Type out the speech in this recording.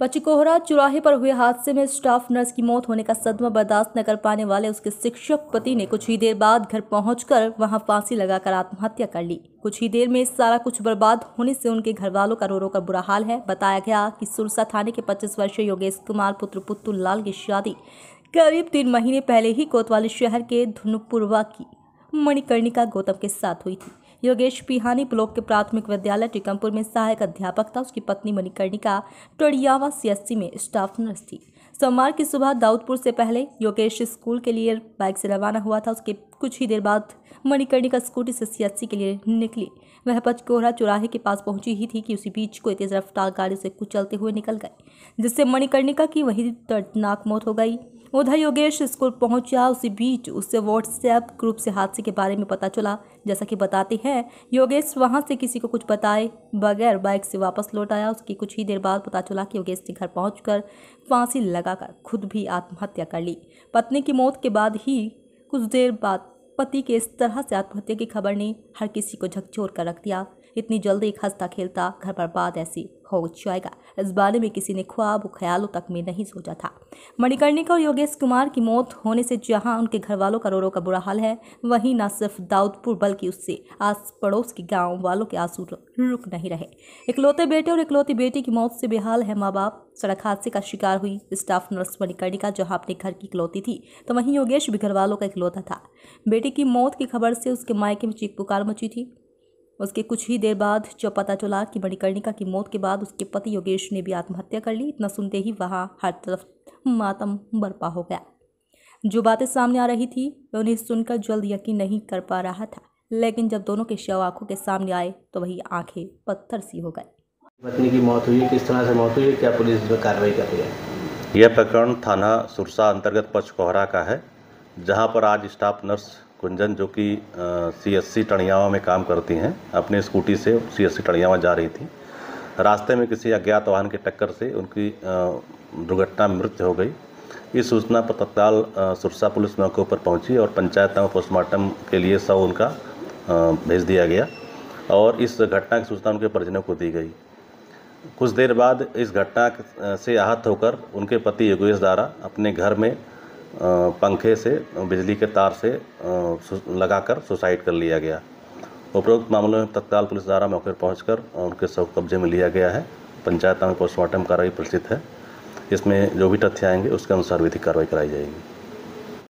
पचकोहरा चौराहे पर हुए हादसे में स्टाफ नर्स की मौत होने का सदमा बर्दाश्त न कर पाने वाले उसके शिक्षक पति ने कुछ ही देर बाद घर पहुंचकर वहां फांसी लगाकर आत्महत्या कर ली। कुछ ही देर में सारा कुछ बर्बाद होने से उनके घर वालों का रो रो कर बुरा हाल है। बताया गया कि सुरसा थाने के 25 वर्षीय योगेश कुमार पुत्र पुत्तुल लाल की शादी करीब 3 महीने पहले ही कोतवाली शहर के धनुपुरवा की मणिकर्णिका गौतम के साथ हुई थी। योगेश पिहानी ब्लॉक के प्राथमिक विद्यालय टीकमपुर में सहायक अध्यापक था। उसकी पत्नी मणिकर्णिका टोडियावा सीएससी में स्टाफ नर्स थी। सोमवार की सुबह दाऊदपुर से पहले योगेश स्कूल के लिए बाइक से रवाना हुआ था। उसके कुछ ही देर बाद मणिकर्णिका स्कूटी से सीएससी के लिए निकली। वह पचकोहरा चौराहे के पास पहुंची ही थी कि उसी बीच कोई तेज रफ्तार गाड़ी से कुचलते हुए निकल गए, जिससे मणिकर्णिका की वही दर्दनाक मौत हो गई। उधर योगेश स्कूल पहुंचा, उसी बीच उससे व्हाट्सएप ग्रुप से हादसे के बारे में पता चला। जैसा कि बताते हैं, योगेश वहां से किसी को कुछ बताए बगैर बाइक से वापस लौट आया। उसकी कुछ ही देर बाद पता चला कि योगेश ने घर पहुंचकर फांसी लगाकर खुद भी आत्महत्या कर ली। पत्नी की मौत के बाद ही कुछ देर बाद पति के इस तरह से आत्महत्या की खबर ने हर किसी को झकझोर कर रख दिया। इतनी जल्दी एक हंसता खेलता घर बर्बाद ऐसी हो जाएगा, इस बारे में किसी ने ख्वाब ख्यालों तक में नहीं सोचा था। मणिकर्णिका और योगेश कुमार की मौत होने से जहां उनके घर वालों का रो रो का बुरा हाल है, वहीं न सिर्फ दाऊदपुर बल्कि उससे आस पड़ोस के गांव वालों के आंसू रुक नहीं रहे। इकलौते बेटे और इकलौती बेटी की मौत से बेहाल है माँ बाप। सड़क हादसे का शिकार हुई स्टाफ नर्स मणिकर्णिका जहां अपने घर की इकलौती थी, तो वहीं योगेश भी घर वालों का इकलौता था। बेटी की मौत की खबर से उसके मायके में चीख पुकार मची थी। उसके कुछ ही देर बाद जब पता चला कि मणिकर्णिका की मौत के बाद उसके पति योगेश ने भी आत्महत्या कर ली, इतना सुनते ही वहां हर तरफ मातम बरपा हो गया। जो बातें सामने आ रही थी उन्हें सुनकर जल्द यकीन नहीं कर पा रहा था, लेकिन जब दोनों के शव आंखों के सामने आए तो वही आंखें पत्थर सी हो गई। पत्नी की मौत हुई, किस तरह से मौत हुई, क्या पुलिस इस पर कार्रवाई कर रही है? यह प्रकरण थाना सुरसा अंतर्गत पचकोहरा का है, जहां पर आज स्टाफ नर्स कुंजन जो कि सीएससी टणियावा में काम करती हैं, अपने स्कूटी से सीएससी टणियावा जा रही थी। रास्ते में किसी अज्ञात वाहन की टक्कर से उनकी दुर्घटना में मृत्यु हो गई। इस सूचना पर तत्काल सुरसा पुलिस मौके पर पहुंची और पंचायत में पोस्टमार्टम के लिए शव उनका भेज दिया गया और इस घटना की सूचना उनके परिजनों को दी गई। कुछ देर बाद इस घटना से आहत होकर उनके पति योगेश द्वारा अपने घर में पंखे से बिजली के तार से लगाकर सुसाइड कर लिया गया। उपरोक्त मामलों में तत्काल पुलिस द्वारा मौके पर पहुंचकर उनके शव कब्जे में लिया गया है। पंचायत में पोस्टमार्टम कार्रवाई प्रचलित है। इसमें जो भी तथ्य आएंगे उसके अनुसार विधिक कार्रवाई कराई जाएगी।